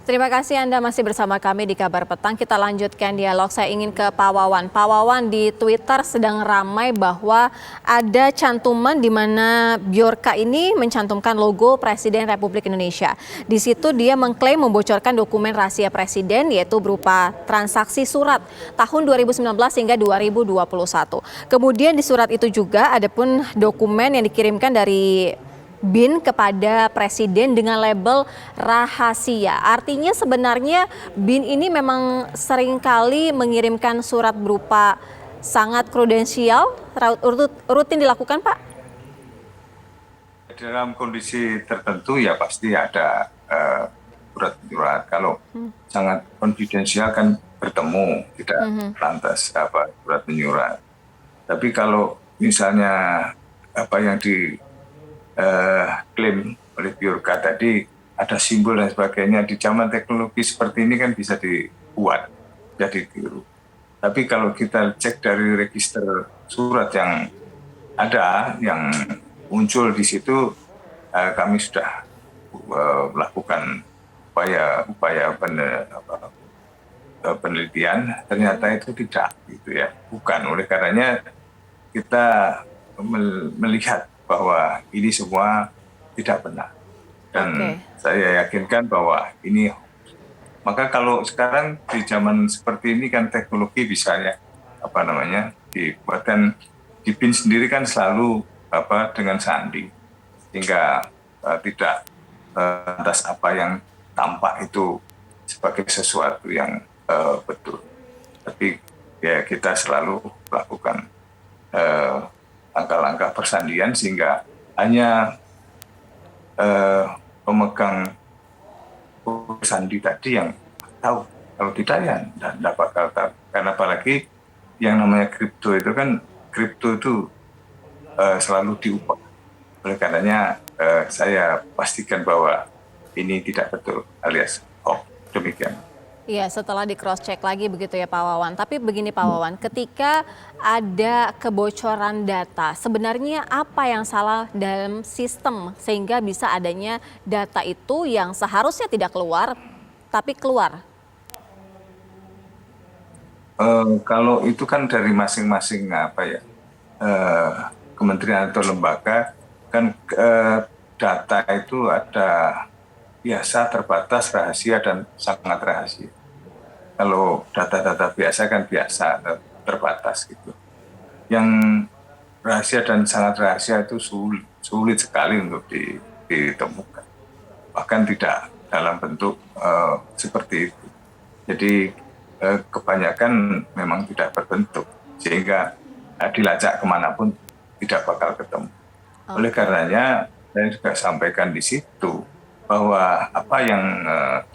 Terima kasih Anda masih bersama kami di Kabar Petang. Kita lanjutkan dialog. Saya ingin ke Pak Wawan. Pak Wawan, di Twitter sedang ramai bahwa ada cantuman di mana Bjorka ini mencantumkan logo Presiden Republik Indonesia. Di situ dia mengklaim membocorkan dokumen rahasia Presiden, yaitu berupa transaksi surat tahun 2019 hingga 2021. Kemudian di surat itu juga ada pun dokumen yang dikirimkan dari BIN kepada Presiden dengan label rahasia. Artinya sebenarnya BIN ini memang seringkali mengirimkan surat berupa sangat prudensial, rutin dilakukan, Pak? Dalam kondisi tertentu ya pasti ada surat-surat. Kalau sangat konfidensial kan bertemu, tidak lantas surat menyurat. Tapi kalau misalnya apa yang klaim oleh Bjorka tadi ada simbol dan sebagainya, di zaman teknologi seperti ini kan bisa dibuat, jadi ditiru. Tapi kalau kita cek dari register surat yang ada, yang muncul di situ, kami sudah melakukan upaya penelitian, ternyata itu tidak, gitu ya, bukan. Oleh karenanya kita melihat bahwa ini semua tidak benar, dan saya yakinkan bahwa ini. Maka kalau sekarang di zaman seperti ini kan teknologi bisa ya dibuatkan di BIN sendiri kan selalu dengan sandi, sehingga tidak atas apa yang tampak itu sebagai sesuatu yang betul. Tapi ya kita selalu melakukan langkah-langkah persandian sehingga hanya pemegang sandi tadi yang tahu. Kalau tidak ya tidak bakal tahu. Karena apalagi yang namanya kripto itu selalu diubah. Oleh karenanya saya pastikan bahwa ini tidak betul alias hoax. Demikian. Iya, setelah di cross check lagi begitu ya Pak Wawan. Tapi begini Pak Wawan, ketika ada kebocoran data, sebenarnya apa yang salah dalam sistem sehingga bisa adanya data itu yang seharusnya tidak keluar, tapi keluar? Kalau itu kan dari masing-masing kementerian atau lembaga kan, data itu ada biasa, terbatas, rahasia, dan sangat rahasia. Kalau data-data biasa kan biasa, terbatas gitu. Yang rahasia dan sangat rahasia itu sulit sekali untuk ditemukan. Bahkan tidak dalam bentuk seperti itu. Jadi kebanyakan memang tidak berbentuk, sehingga dilacak kemanapun tidak bakal ketemu. Oleh karenanya saya juga sampaikan di situ bahwa apa yang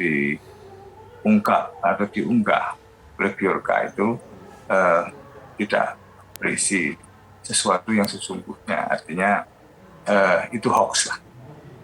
diungkap atau diunggah oleh Bjorka itu tidak berisi sesuatu yang sesungguhnya, artinya itu hoax lah.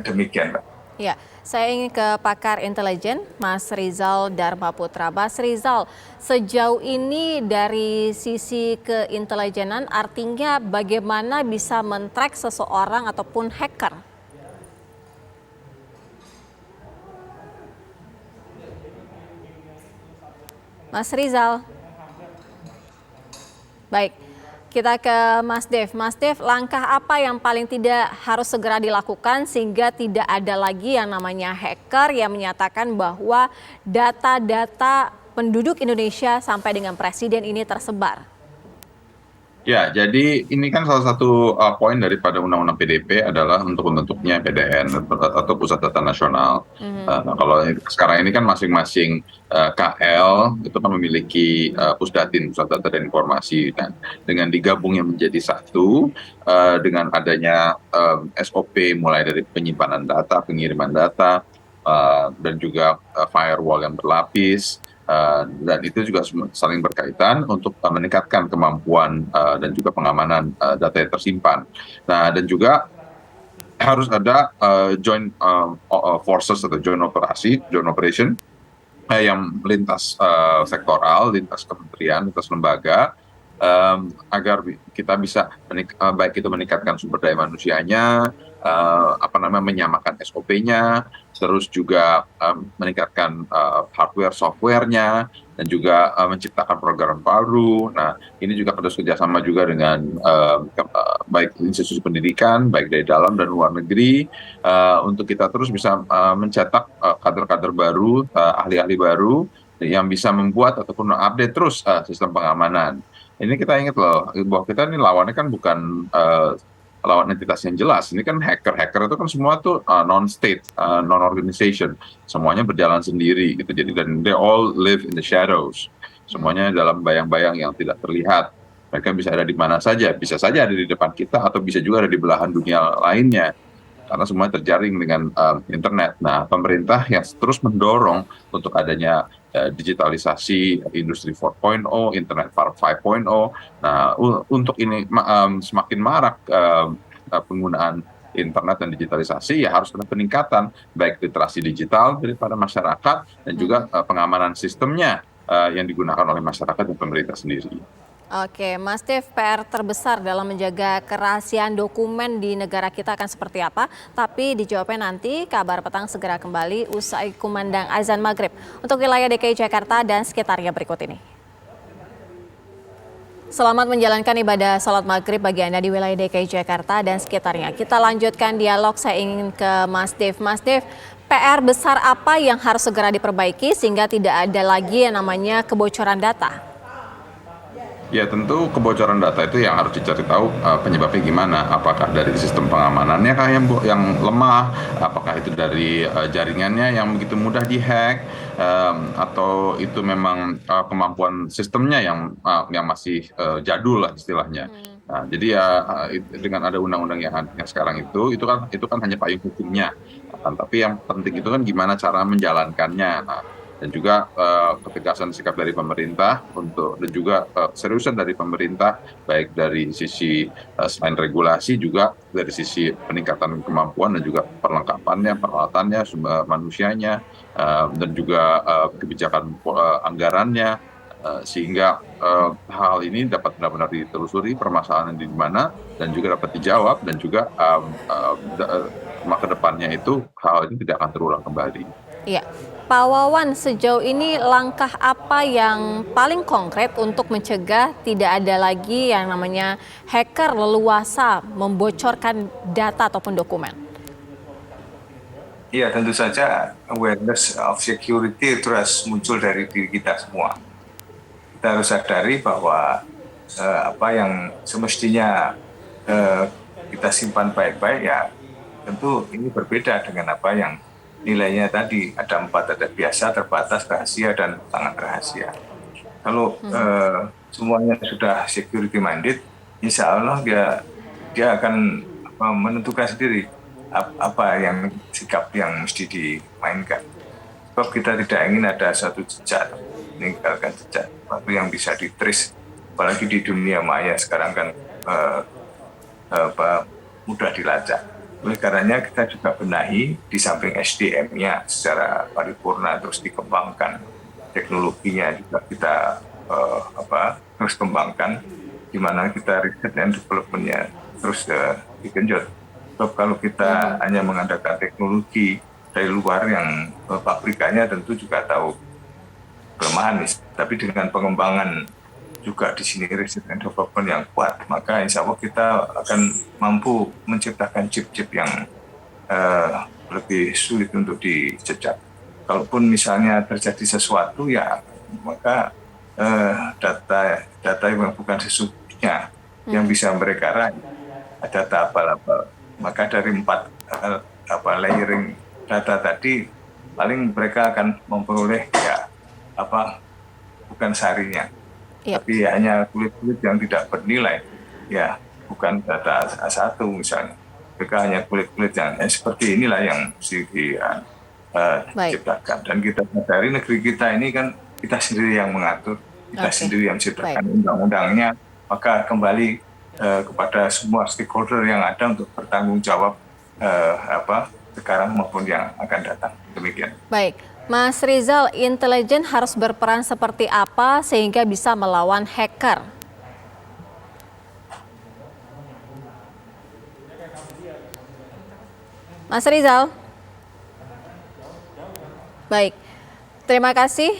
Demikian, Pak. Ya, saya ingin ke pakar intelijen, Mas Rizal Dharma Putra. Mas Rizal, sejauh ini dari sisi keintelijenan artinya bagaimana bisa men-track seseorang ataupun hacker? Mas Rizal. Baik, kita ke Mas Dev. Mas Dev, langkah apa yang paling tidak harus segera dilakukan sehingga tidak ada lagi yang namanya hacker yang menyatakan bahwa data-data penduduk Indonesia sampai dengan Presiden ini tersebar? Ya, jadi ini kan salah satu poin daripada Undang-Undang PDP adalah untuk membentuknya PDN atau Pusat Data Nasional. Nah, kalau sekarang ini kan masing-masing KL itu kan memiliki Pusdatin, Pusat Data dan Informasi, dan dengan digabungnya menjadi satu, dengan adanya SOP mulai dari penyimpanan data, pengiriman data, dan juga firewall yang berlapis. Dan itu juga saling berkaitan untuk meningkatkan kemampuan dan juga pengamanan data yang tersimpan. Nah, dan juga harus ada joint forces atau joint operation yang lintas sektoral, lintas kementerian, lintas lembaga, agar kita bisa baik itu meningkatkan sumber daya manusianya, menyamakan SOP-nya, terus juga meningkatkan hardware software-nya, dan juga menciptakan program baru. Nah, ini juga harus kerjasama juga dengan baik institusi pendidikan, baik dari dalam dan luar negeri, untuk kita terus bisa mencetak kader-kader baru, ahli-ahli baru yang bisa membuat ataupun update terus sistem pengamanan. Ini kita ingat loh, bahwa kita ini lawannya kan bukan lawan entitas yang jelas. Ini kan hacker itu kan semua tuh non-state, non-organization. Semuanya berjalan sendiri gitu. Jadi dan they all live in the shadows. Semuanya dalam bayang-bayang yang tidak terlihat. Mereka bisa ada di mana saja, bisa saja ada di depan kita atau bisa juga ada di belahan dunia lainnya. Karena semuanya terjaring dengan internet. Nah, pemerintah yang terus mendorong untuk adanya digitalisasi industri 4.0, internet 5.0. Nah, untuk ini semakin marak penggunaan internet dan digitalisasi, ya harus ada peningkatan baik literasi digital daripada masyarakat dan juga pengamanan sistemnya yang digunakan oleh masyarakat dan pemerintah sendiri. Oke, Mas Dev, PR terbesar dalam menjaga kerahasiaan dokumen di negara kita akan seperti apa? Tapi dijawabnya nanti. Kabar Petang segera kembali usai kumandang azan maghrib untuk wilayah DKI Jakarta dan sekitarnya berikut ini. Selamat menjalankan ibadah sholat maghrib bagi Anda di wilayah DKI Jakarta dan sekitarnya. Kita lanjutkan dialog, saya ingin ke Mas Dev. Mas Dev, PR besar apa yang harus segera diperbaiki sehingga tidak ada lagi yang namanya kebocoran data? Ya, tentu kebocoran data itu yang harus dicari tahu penyebabnya gimana. Apakah dari sistem pengamanannya kah yang lemah, apakah itu dari jaringannya yang begitu mudah dihack, atau itu memang kemampuan sistemnya yang masih jadul lah istilahnya. Nah, jadi ya dengan ada undang-undang yang sekarang itu kan hanya payung hukumnya. Tapi yang penting itu kan gimana cara menjalankannya. Nah, dan juga ketegasan sikap dari pemerintah dan juga seriusan dari pemerintah, baik dari sisi selain regulasi juga dari sisi peningkatan kemampuan dan juga perlengkapannya, peralatannya, sumber manusianya, dan juga kebijakan anggarannya, sehingga hal ini dapat benar-benar ditelusuri permasalahan di mana dan juga dapat dijawab, dan juga ke depannya itu hal ini tidak akan terulang kembali. Iya. Pak Wawan, sejauh ini langkah apa yang paling konkret untuk mencegah tidak ada lagi yang namanya hacker leluasa membocorkan data ataupun dokumen? Iya, tentu saja awareness of security terus muncul dari diri kita semua. Kita harus sadari bahwa apa yang semestinya kita simpan baik-baik, ya tentu ini berbeda dengan apa yang nilainya tadi, ada 4, ada biasa, terbatas, rahasia, dan sangat rahasia. Kalau semuanya sudah security minded, insya Allah dia akan menentukan sendiri apa yang sikap yang mesti dimainkan. Sebab kita tidak ingin ada satu jejak, meninggalkan jejak, sesuatu yang bisa di-trace, apalagi di dunia maya sekarang kan mudah dilacak. Oleh karenanya kita juga benahi di samping SDM-nya secara paripurna terus dikembangkan, teknologinya juga kita terus kembangkan, di mana kita riset dan development-nya terus digenjot. Sebab kalau kita hanya mengandalkan teknologi dari luar yang pabrikannya tentu juga tahu kelemahan, tapi dengan pengembangan juga di sini riset dan development yang kuat, maka insya Allah kita akan mampu menciptakan chip-chip yang lebih sulit untuk dicecak. Kalaupun misalnya terjadi sesuatu, ya maka data yang bukan sesungguhnya yang bisa mereka raih, data abal-abal. Maka dari 4 layering data tadi, paling mereka akan memperoleh bukan sarinya. Yep. Tapi hanya kulit-kulit yang tidak bernilai, ya bukan data A1 misalnya. Mereka hanya kulit-kulit yang seperti inilah yang mesti diciptakan. Dan kita dari negeri kita ini kan kita sendiri yang mengatur, kita sendiri yang menciptakan undang-undangnya, maka kembali kepada semua stakeholder yang ada untuk bertanggung jawab sekarang maupun yang akan datang. Demikian. Baik. Mas Rizal, intelijen harus berperan seperti apa sehingga bisa melawan hacker? Mas Rizal. Baik, terima kasih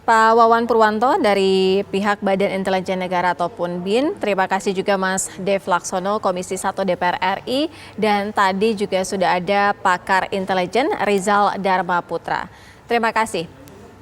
Pak Wawan Purwanto dari pihak Badan Intelijen Negara ataupun BIN. Terima kasih juga Mas Dev Laksono, Komisi 1 DPR RI. Dan tadi juga sudah ada pakar intelijen Rizal Dharma Putra. Terima kasih.